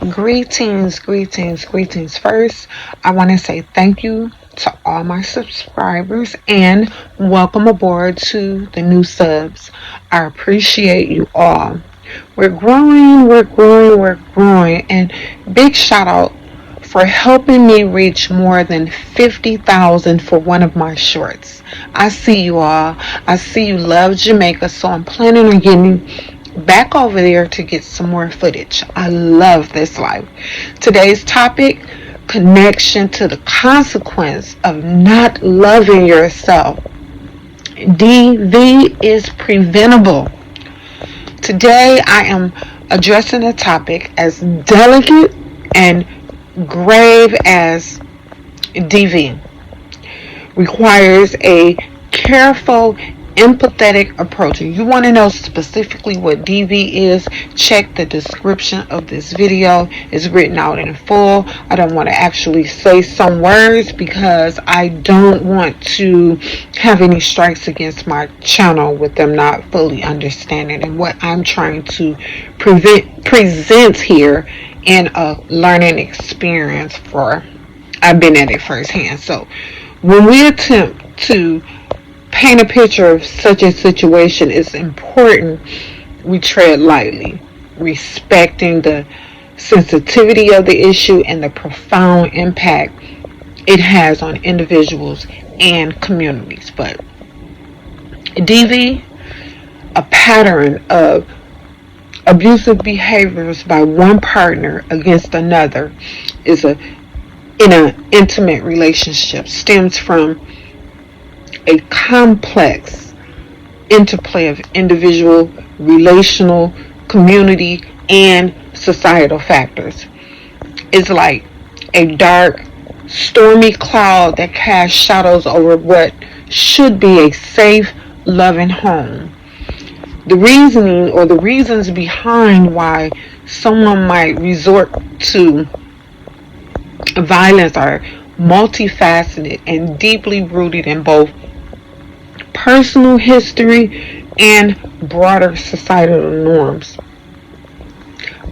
Greetings, greetings, greetings. First, I want to say thank you to all my subscribers and welcome aboard to the new subs. I appreciate you all. We're growing, we're growing, we're growing, and big shout out for helping me reach more than 50,000 for one of my shorts. I see you all. I see you love Jamaica, so I'm planning on getting back over there to get some more footage. I love this life. Today's topic: connection to the consequence of not loving yourself. DV is preventable. Today I am addressing a topic as delicate and grave as DV. Requires a careful, empathetic approach. If you want to know specifically what DV is, check the description of this video. It's written out in full. I don't want to actually say some words because I don't want to have any strikes against my channel with them not fully understanding and what I'm trying to present here in a learning experience for I've been at it firsthand. So when we attempt to paint a picture of such a situation, it's important we tread lightly, respecting the sensitivity of the issue and the profound impact it has on individuals and communities. But DV, a pattern of abusive behaviors by one partner against another, is in an intimate relationship, stems from a complex interplay of individual, relational, community, and societal factors. It's like a dark, stormy cloud that casts shadows over what should be a safe, loving home. The reasoning or the reasons behind why someone might resort to violence are multifaceted and deeply rooted in both personal history and broader societal norms.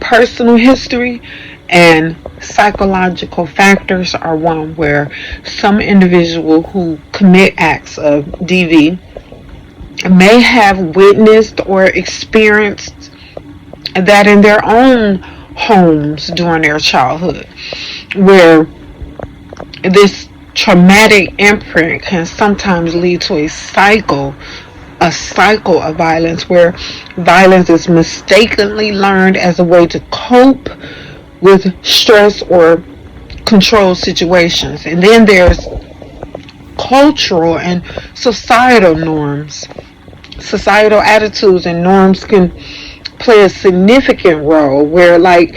Personal history and psychological factors are one where some individual who commit acts of DV may have witnessed or experienced that in their own homes during their childhood, where this traumatic imprint can sometimes lead to a cycle of violence, where violence is mistakenly learned as a way to cope with stress or control situations. And then there's cultural and societal norms. Societal attitudes and norms can play a significant role, where like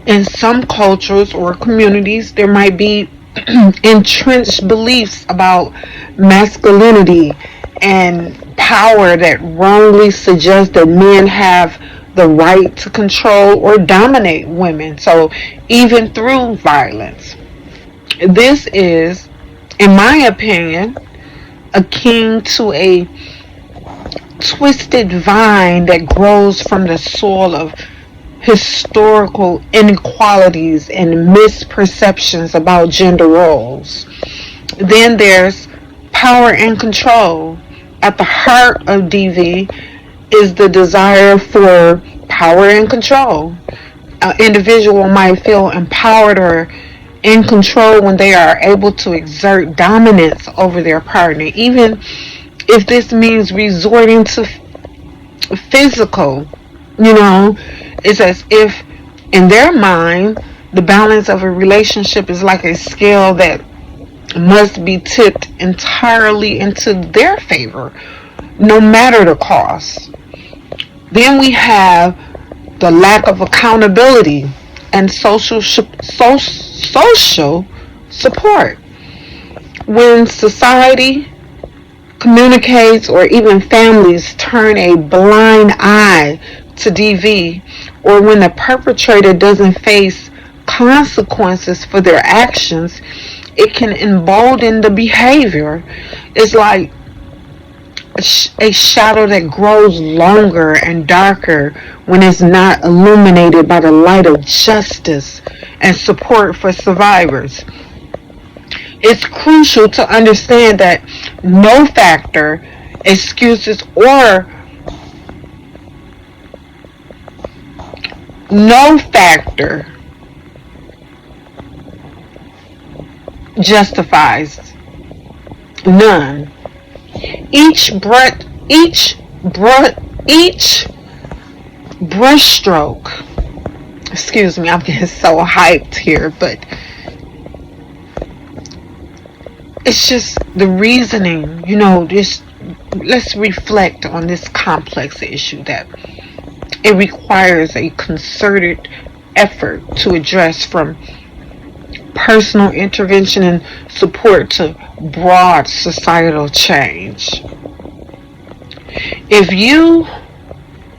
in some cultures or communities there might be entrenched beliefs about masculinity and power that wrongly suggest that men have the right to control or dominate women. So even through violence, this is, in my opinion, akin to a twisted vine that grows from the soil of historical inequalities and misperceptions about gender roles. Then there's power and control. At the heart of DV is the desire for power and control. An individual might feel empowered or in control when they are able to exert dominance over their partner, even if this means resorting to physical. It's as if in their mind the balance of a relationship is like a scale that must be tipped entirely into their favor, no matter the cost. Then we have the lack of accountability and social support. When society communicates or even families turn a blind eye to DV, or when the perpetrator doesn't face consequences for their actions, it can embolden the behavior. It's like a shadow that grows longer and darker when it's not illuminated by the light of justice and support for survivors. It's crucial to understand that no factor, excuses, or no factor justifies none. Each brushstroke. Excuse me, I'm getting so hyped here, but it's just the reasoning. Just let's reflect on this complex issue that it requires a concerted effort to address, from personal intervention and support to broad societal change. If you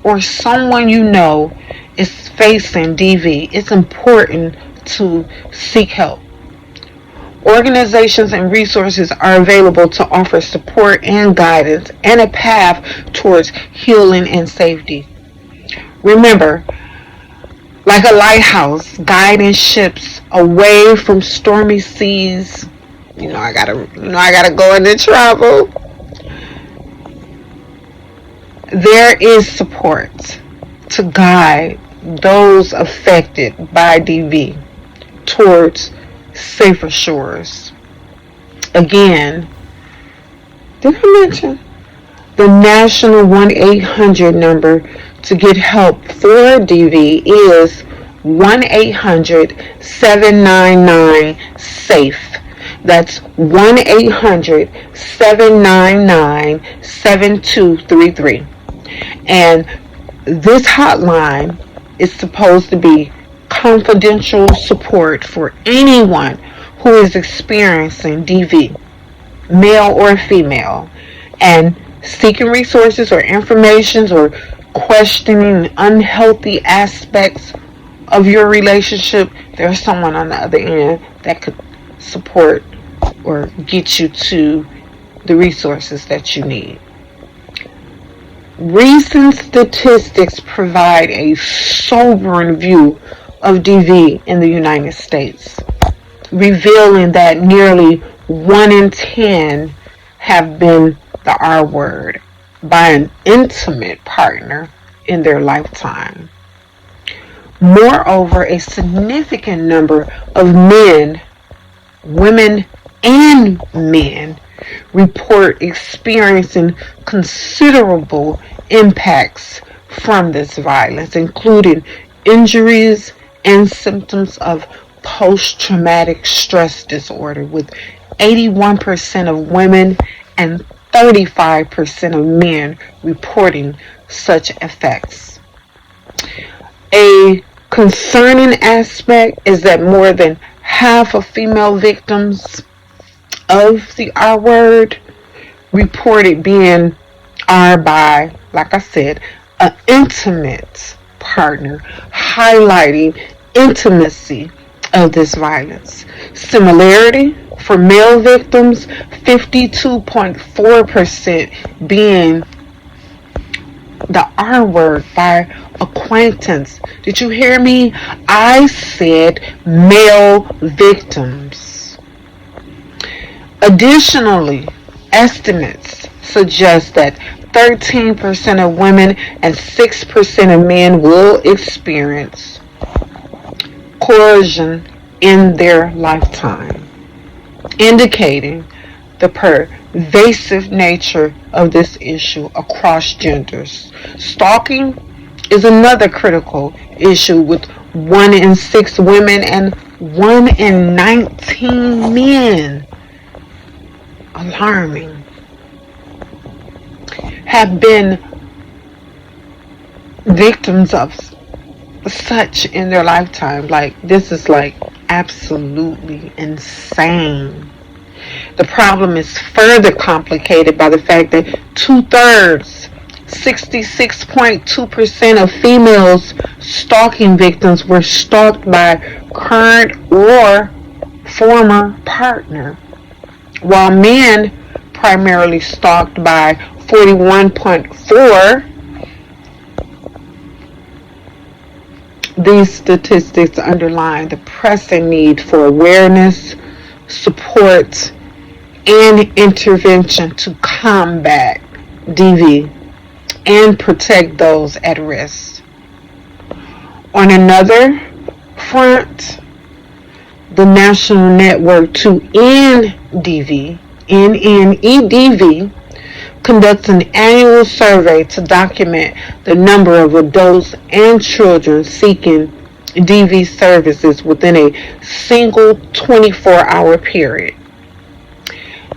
or someone you know is facing DV, it's important to seek help. Organizations and resources are available to offer support and guidance and a path towards healing and safety. Remember, like a lighthouse guiding ships away from stormy seas, I gotta go into trouble. There is support to guide those affected by DV towards safer shores. Again, did I mention the national 1-800 number to get help for DV is 1-800-799-SAFE. That's 1-800-799-7233. And this hotline is supposed to be confidential support for anyone who is experiencing DV, male or female, and seeking resources or information or questioning unhealthy aspects of your relationship. There's someone on the other end that could support or get you to the resources that you need. Recent statistics provide a sobering view of DV in the United States, revealing that nearly 1 in 10 have been the R word by an intimate partner in their lifetime. Moreover, a significant number of men, women, and men report experiencing considerable impacts from this violence, including injuries and symptoms of post-traumatic stress disorder, with 81% of women and 35% of men reporting such effects. A concerning aspect is that more than half of female victims of the R word reported being R by, like I said, an intimate partner, highlighting intimacy of this violence. Similarity for male victims, 52.4% being the R word by acquaintance. Did you hear me? I said male victims. Additionally, estimates suggest that 13% of women and 6% of men will experience coercion in their lifetime, indicating the pervasive nature of this issue across genders. Stalking is another critical issue, with 1 in 6 women and 1 in 19 men, alarming, have been victims of such in their lifetime. This is absolutely insane. The problem is further complicated by the fact that 2/3, 66.2% of females stalking victims were stalked by current or former partner, while men primarily stalked by 41.4, these statistics underline the pressing need for awareness, support, and intervention to combat DV and protect those at risk. On another front, the National Network to End DV, NNEDV, conducts an annual survey to document the number of adults and children seeking DV services within a single 24-hour period.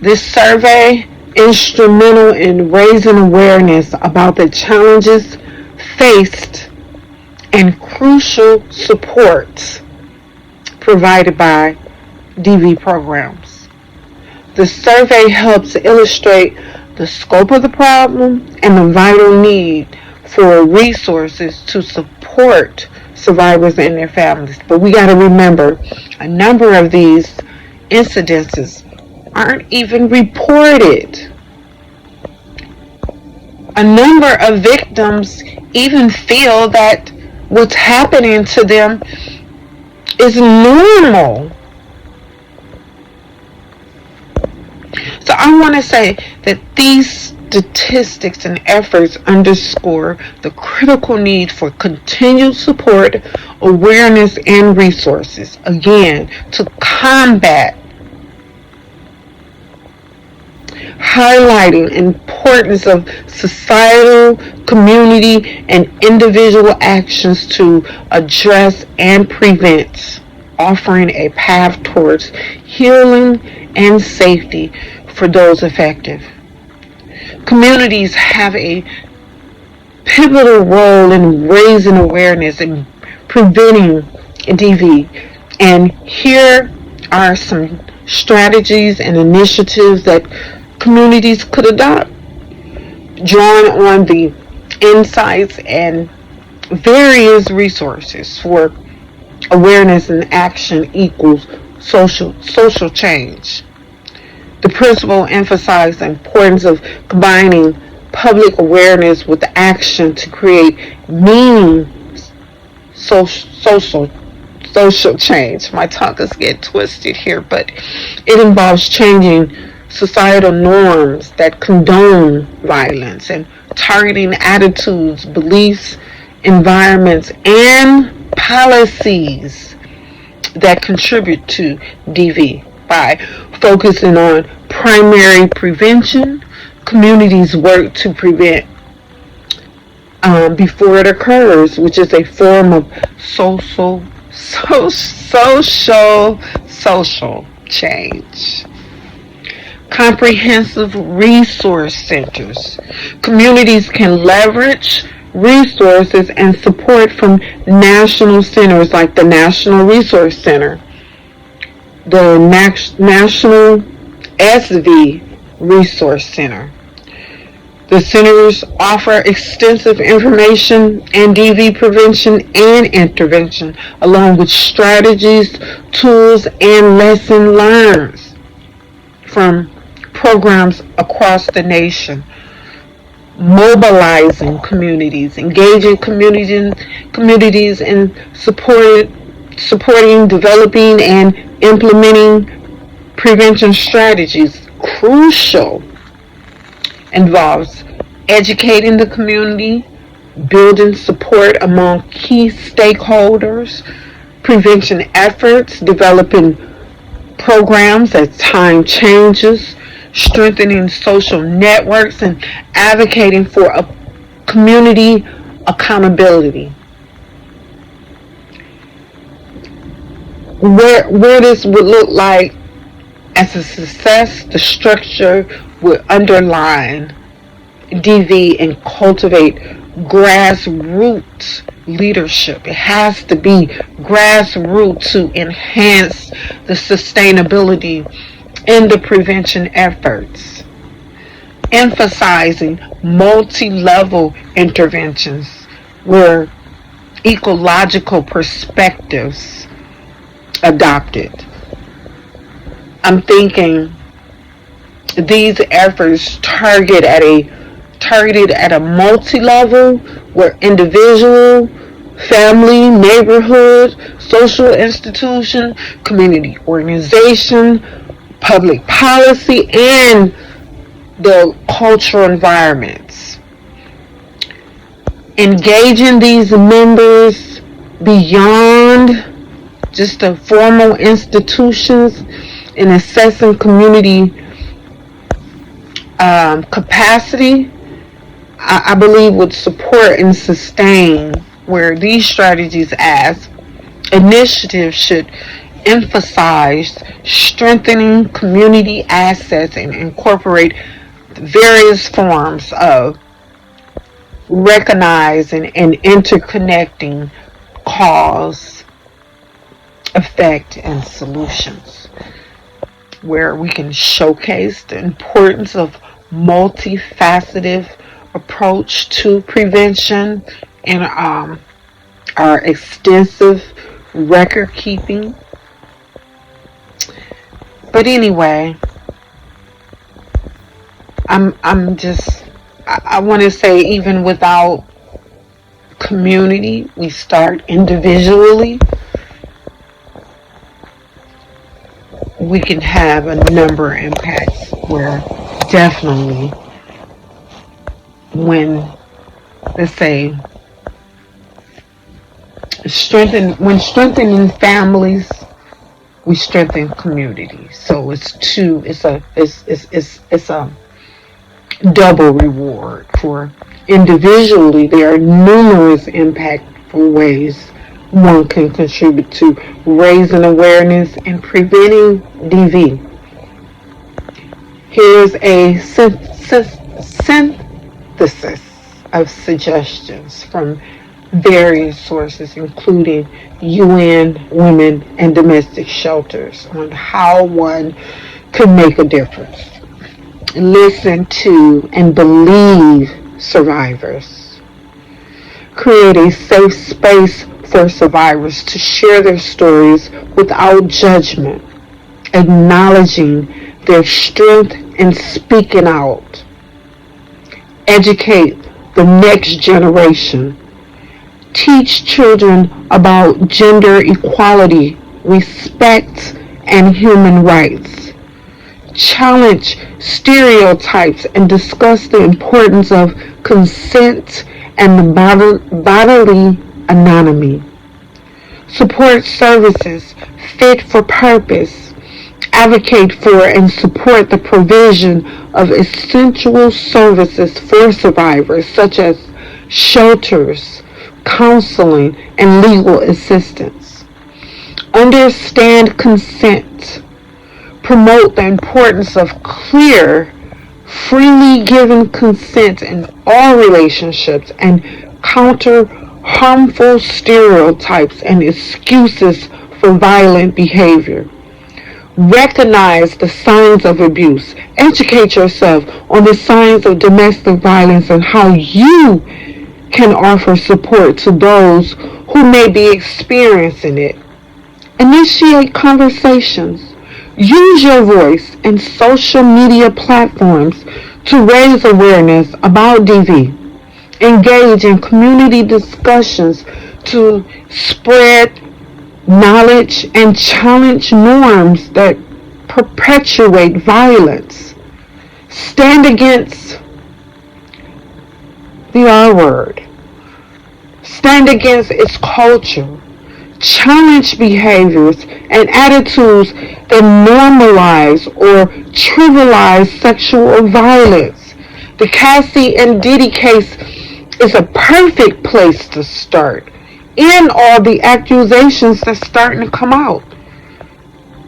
This survey instrumental in raising awareness about the challenges faced and crucial supports provided by DV programs. The survey helps illustrate the scope of the problem and the vital need for resources to support survivors and their families. But we got to remember, a number of these incidences aren't even reported. A number of victims even feel that what's happening to them is normal. So I want to say that these statistics and efforts underscore the critical need for continued support, awareness, and resources, again, to combat, highlighting importance of societal, community, and individual actions to address and prevent, offering a path towards healing and safety for those affected. Communities have a pivotal role in raising awareness and preventing DV. And here are some strategies and initiatives that communities could adopt, drawing on the insights and various resources for awareness and action equals social change. The principle emphasized the importance of combining public awareness with action to create social change. My tongue is getting twisted here, but it involves changing societal norms that condone violence and targeting attitudes, beliefs, environments, and policies that contribute to DV. By focusing on primary prevention, communities work to prevent before it occurs, which is a form of social change. Comprehensive resource centers. Communities can leverage resources and support from national centers like the National Resource Center, the National SV Resource Center. The centers offer extensive information and DV prevention and intervention, along with strategies, tools, and lessons learned from programs across the nation, mobilizing communities, engaging communities in supporting, developing, and implementing prevention strategies. Crucial involves educating the community, building support among key stakeholders, prevention efforts, developing programs as time changes, strengthening social networks, and advocating for a community accountability. Where this would look like as a success, the structure would underline DV and cultivate grassroots leadership. It has to be grassroots to enhance the sustainability in the prevention efforts, emphasizing multi-level interventions where ecological perspectives adopted. I'm thinking these efforts target at a targeted at a multi-level where individual, family, neighborhood, social institution, community organization, public policy, and the cultural environments. Engaging these members beyond just the formal institutions in assessing community capacity, I believe would support and sustain where these strategies as initiatives should emphasize strengthening community assets and incorporate various forms of recognizing and interconnecting cause, effect, and solutions, where we can showcase the importance of multifaceted approach to prevention and our extensive record keeping. But anyway, I want to say, even without community, we start individually. We can have a number of impacts where definitely when, let's say, strengthening families, we strengthen communities. So it's a double reward. For individually, there are numerous impactful ways one can contribute to raising awareness and preventing DV. Here's a synthesis of suggestions from various sources, including UN Women and Domestic Shelters, on how one can make a difference. Listen to and believe survivors. Create a safe space for survivors to share their stories without judgment, acknowledging their strength and speaking out. Educate the next generation. Teach children about gender equality, respect, and human rights. Challenge stereotypes and discuss the importance of consent and bodily autonomy. Support services fit for purpose. Advocate for and support the provision of essential services for survivors, such as shelters, counseling, and legal assistance. Understand consent. Promote the importance of clear, freely given consent in all relationships and counter harmful stereotypes and excuses for violent behavior. Recognize the signs of abuse. Educate yourself on the signs of domestic violence and how you can offer support to those who may be experiencing it. Initiate conversations. Use your voice and social media platforms to raise awareness about DV. Engage in community discussions to spread knowledge and challenge norms that perpetuate violence. Stand against the R word. Stand against its culture. Challenge behaviors and attitudes that normalize or trivialize sexual violence. The Cassie and Diddy case is a perfect place to start, in all the accusations that's starting to come out.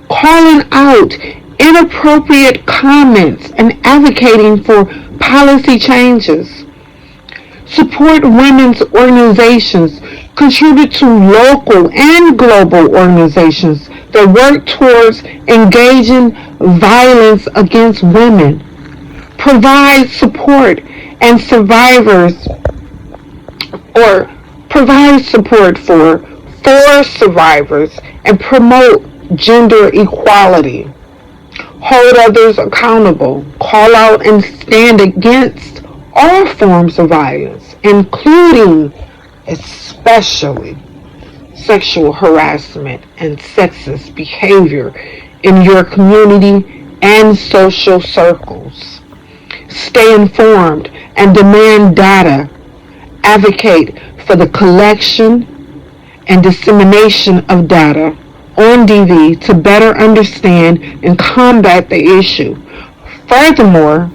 Calling out inappropriate comments and advocating for policy changes. Support women's organizations. Contribute to local and global organizations that work towards engaging violence against women. Provide support and survivors or provide support for survivors and promote gender equality. Hold others accountable. Call out and stand against all forms of violence, including especially sexual harassment and sexist behavior in your community and social circles. Stay informed and demand data. Advocate for the collection and dissemination of data on DV to better understand and combat the issue. Furthermore,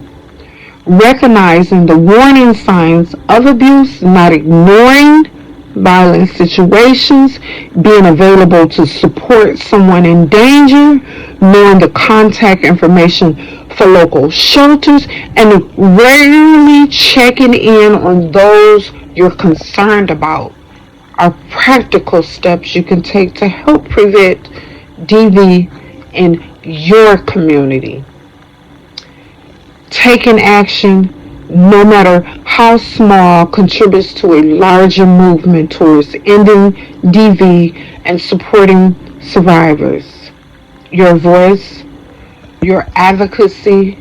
recognizing the warning signs of abuse, not ignoring violent situations, being available to support someone in danger, knowing the contact information for local shelters, and regularly checking in on those you're concerned about are practical steps you can take to help prevent DV in your community. Taking action, no matter how small, contributes to a larger movement towards ending DV and supporting survivors. Your voice, your advocacy,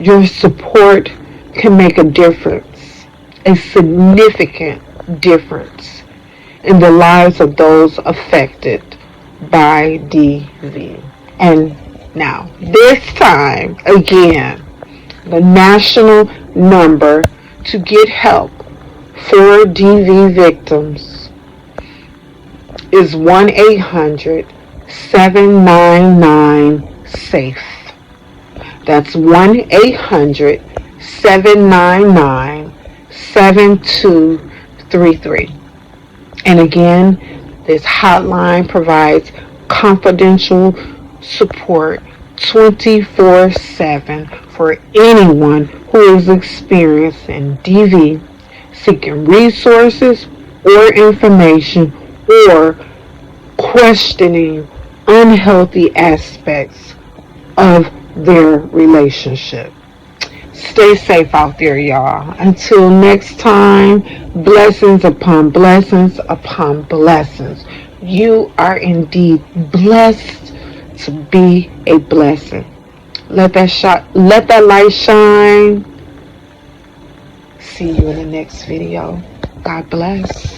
your support can make a difference, a significant difference in the lives of those affected by DV. And now, this time, again, the national number to get help for DV victims is 1-800-799-SAFE. That's 1-800-799-7233. And again, this hotline provides confidential support 24/7 for anyone who is experiencing DV, seeking resources or information, or questioning unhealthy aspects of their relationship. Stay safe out there, y'all. Until next time, blessings upon blessings upon blessings. You are indeed blessed to be a blessing. Let that light shine. See you in the next video. God bless.